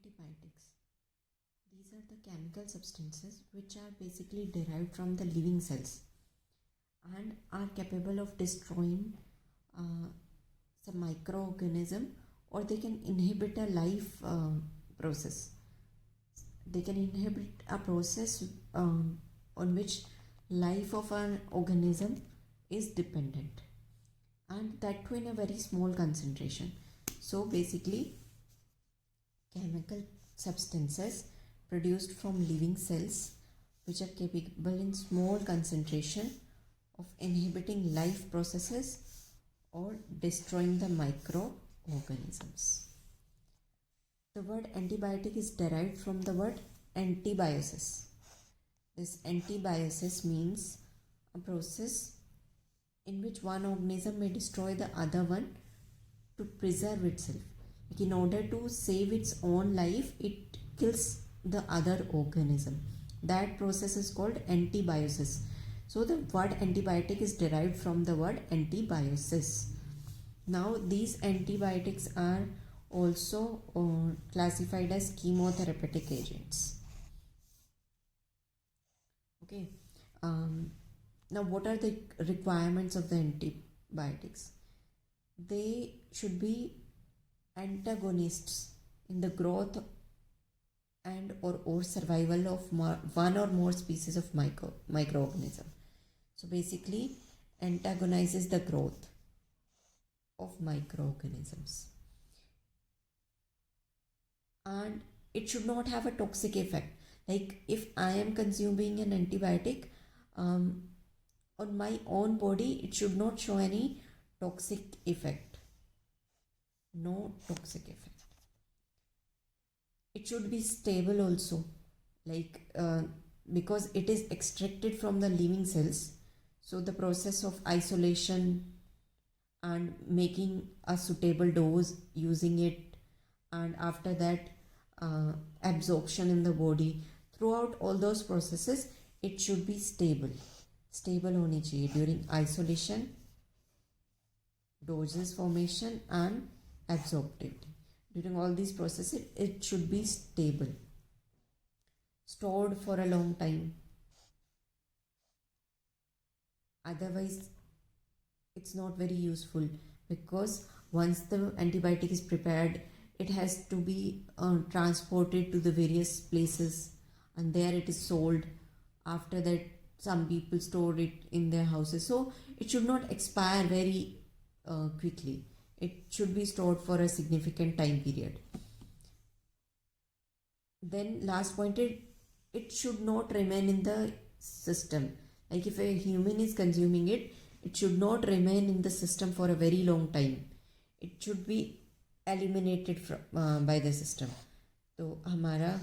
Antibiotics. These are the chemical substances which are basically derived from the living cells and are capable of destroying some microorganism, or they can inhibit a life process. They can inhibit a process on which life of an organism is dependent, and that too in a very small concentration. So basically, chemical substances produced from living cells which are capable in small concentration of inhibiting life processes or destroying the microorganisms. The word antibiotic is derived from the word antibiosis. This antibiosis means a process in which one organism may destroy the other one to preserve itself. Like in order to save its own life, it kills the other organism. That process is called antibiosis. So the word antibiotic is derived from the word antibiosis. Now these antibiotics are also classified as chemotherapeutic agents. Okay. Now what are the requirements of the antibiotics? They should be antagonists in the growth and or survival of one or more species of microorganism. So basically antagonizes the growth of microorganisms, and it should not have a toxic effect. Like if I am consuming an antibiotic on my own body, it should not show any toxic effect. No toxic effect. It should be stable also, like because it is extracted from the living cells, so the process of isolation and making a suitable dose, using it, and after that absorption in the body, throughout all those processes it should be stable होनी चाहिए during isolation, doses formation and absorptivity. During all these processes it should be stable, stored for a long time. Otherwise it's not very useful, because once the antibiotic is prepared, it has to be transported to the various places, and there it is sold. After that some people store it in their houses, so it should not expire very quickly. It should be stored for a significant time period. Then last point, it should not remain in the system. Like if a human is consuming it, it should not remain in the system for a very long time. It should be eliminated from by the system. तो हमारा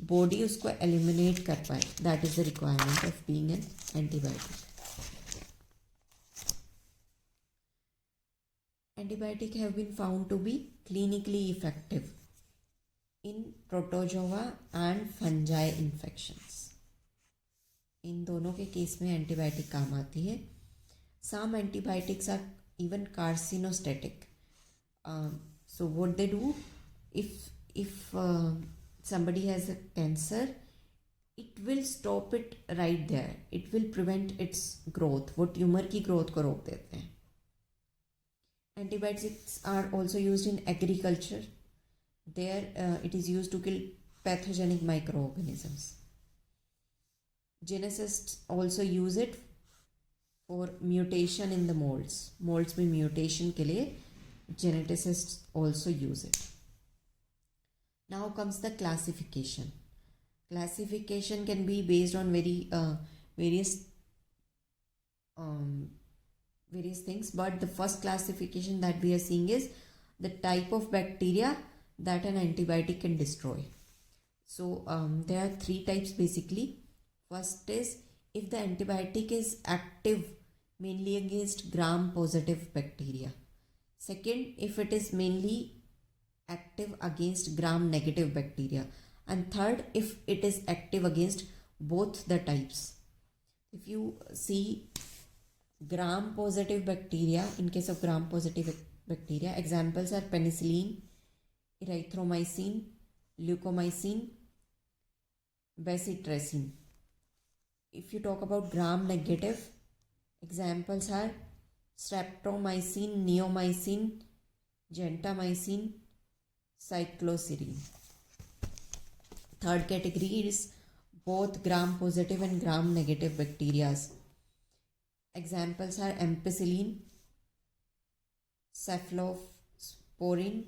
body उसको eliminate कर पाए, that is the requirement of being an antibiotic. Antibiotic have been found to be clinically effective in protozoa and fungi infections. इन दोनों के case में antibiotic काम आती है. Some antibiotics are even carcinostatic. So what they do, if somebody has a cancer, it will stop it right there. It will prevent its growth. वो tumour की growth को रोक देते हैं. Antibiotics are also used in agriculture. There it is used to kill pathogenic microorganisms. Geneticists also use it for mutation in the molds. Molds में mutation के लिए geneticists also use it. Now comes the classification. Classification can be based on various things, but the first classification that we are seeing is the type of bacteria that an antibiotic can destroy. So there are three types basically. First is if the antibiotic is active mainly against gram-positive bacteria. Second, if it is mainly active against gram-negative bacteria. And third, if it is active against both the types. If you see gram-positive bacteria, in case of gram-positive bacteria, examples are penicillin, erythromycin, leukomycin, bacitracin. If you talk about gram negative, examples are streptomycin, neomycin, gentamicin, cycloserine. Third category is both gram positive and gram negative bacteria. Examples are ampicillin, cephalosporin,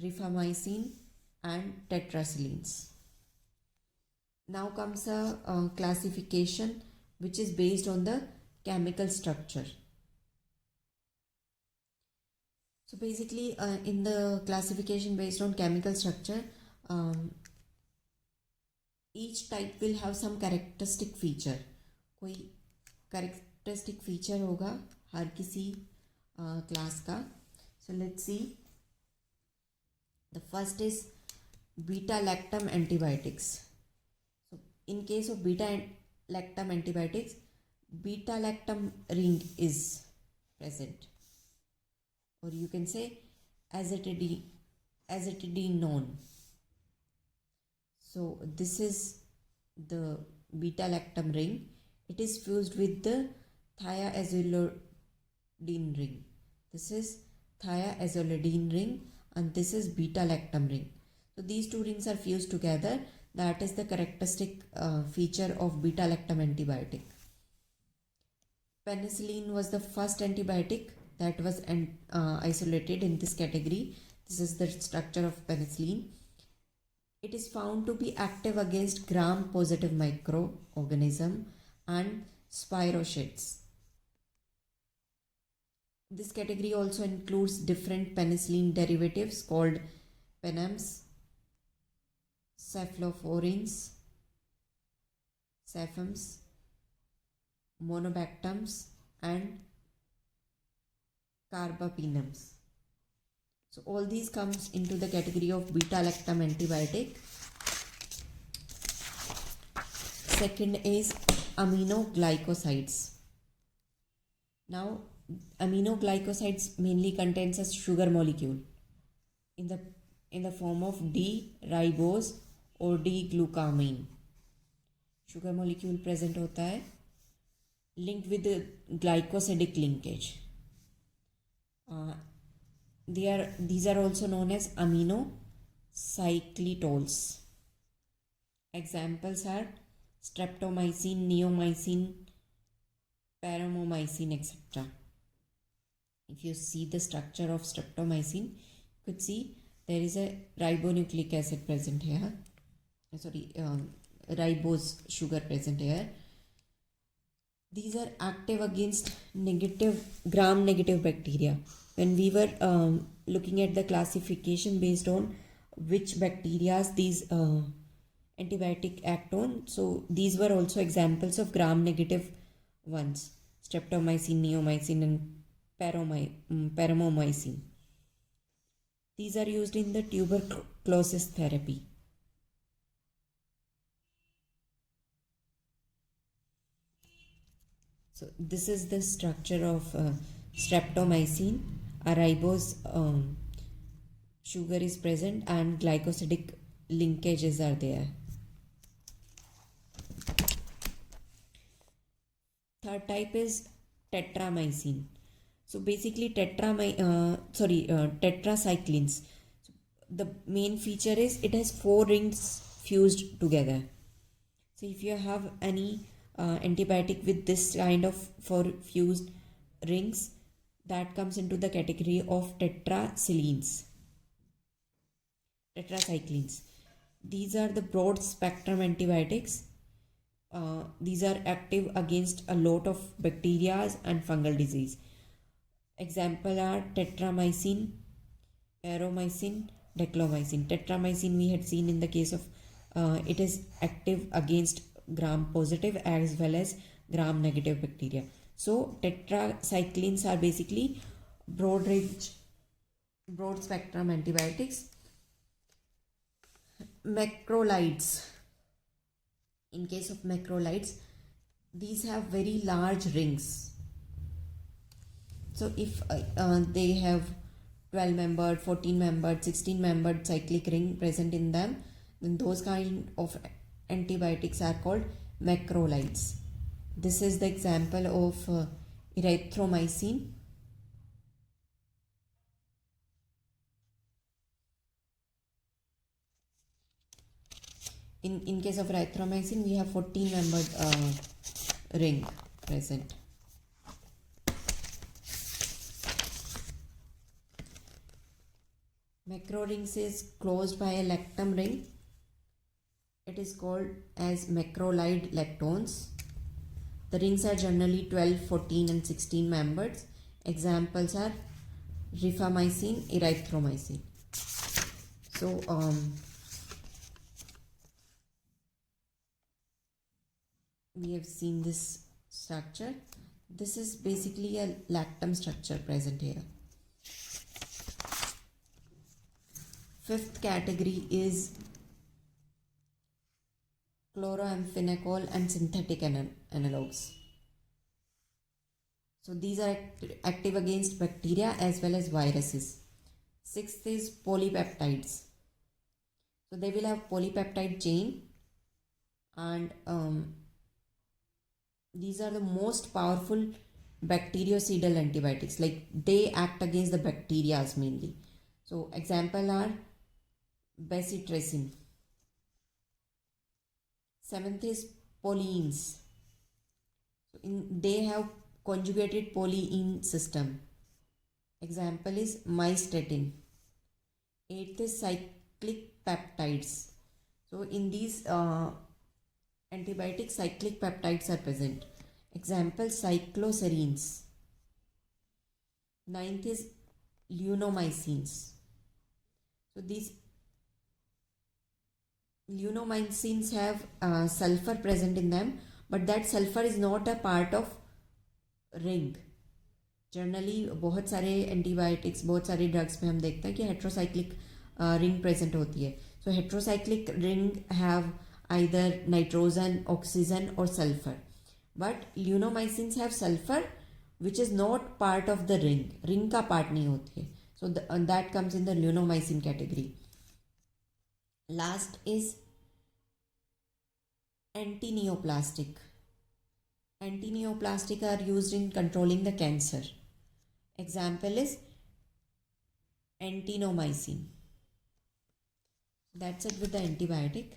rifamycin, and tetracyclines. Now comes a classification which is based on the chemical structure. So basically in the classification based on chemical structure, each type will have some characteristic feature. कोई characteristic feature होगा हर किसी class का. So let's see. The first is beta-lactam antibiotics. So in case of beta-lactam antibiotics, beta-lactam ring is present, or you can say azitidinone. So this is the beta-lactam ring. It is fused with the thiazolidine ring. This is thiazolidine ring and this is beta-lactam ring. So these two rings are fused together. That is the characteristic feature of beta-lactam antibiotic. Penicillin was the first antibiotic that was isolated in this category. This is the structure of penicillin. It is found to be active against gram-positive microorganism and spirochetes. This category also includes different penicillin derivatives called penams, cephalosporins, cephams, monobactams, and carbapenems. So all these comes into the category of beta-lactam antibiotic. Second is aminoglycosides. Now aminoglycosides mainly contains a sugar molecule in the form of D-ribose or D-glucamine. Sugar molecule present होता है linked with the glycosidic linkage. These are also known as aminocyclitols. Examples are streptomycin, neomycin, paromomycin, etc. If you see the structure of streptomycin, you could see there is a ribonucleic acid present here. Ribose sugar present here. These are active against gram-negative bacteria. When we were looking at the classification based on which bacteria these antibiotic act on, so these were also examples of gram-negative ones: streptomycin, neomycin, and paromomycin. These are used in the tuberculosis therapy. So this is the structure of streptomycin. A ribose sugar is present and glycosidic linkages are there. Third type is tetramycin. So basically tetracyclines. So the main feature is it has 4 rings fused together. So if you have any antibiotic with this kind of 4 fused rings, that comes into the category of tetracyclines. These are the broad spectrum antibiotics. These are active against a lot of bacteria and fungal disease. Example are tetramycin, aromycin, daclomycin. Tetramycin we had seen in the case of it is active against gram-positive as well as gram-negative bacteria. So tetracyclines are basically broad spectrum antibiotics. Macrolides. In case of macrolides, these have very large rings. So if they have 12 membered, 14 membered, 16 membered cyclic ring present in them, then those kind of antibiotics are called macrolides. This is the example of erythromycin. In case of erythromycin, we have 14 membered ring present. Macro rings is closed by a lactam ring. It is called as macrolide lactones. The rings are generally 12, 14 and 16 membered. Examples are rifamycin, erythromycin. So we have seen this structure. This is basically a lactam structure present here. Fifth category is chloroamphenicol and synthetic analogues. So these are active against bacteria as well as viruses. Sixth is polypeptides. So they will have polypeptide chain, and these are the most powerful bactericidal antibiotics. Like they act against the bacteria mainly. So example are bacitracin. Seventh is polyenes. So they have conjugated polyene system. Example is mystatin. Eighth is cyclic peptides. So in these antibiotics, cyclic peptides are present. Example cycloserines. Ninth is lunomycins. So these lunomycins have sulfur present in them, but that sulfur is not a part of ring. Generally बहुत सारे antibiotics, बहुत सारे drugs में हम देखते हैं कि heterocyclic ring present होती है. So heterocyclic ring have either nitrogen, oxygen और sulphur, but lincomycins have sulphur which is not part of the ring. Ring का पार्ट नहीं होती है. So that comes in the lincomycin category. Last is antineoplastic. Antineoplastic are used in controlling the cancer. Example is antinomycin. That's it with the antibiotic.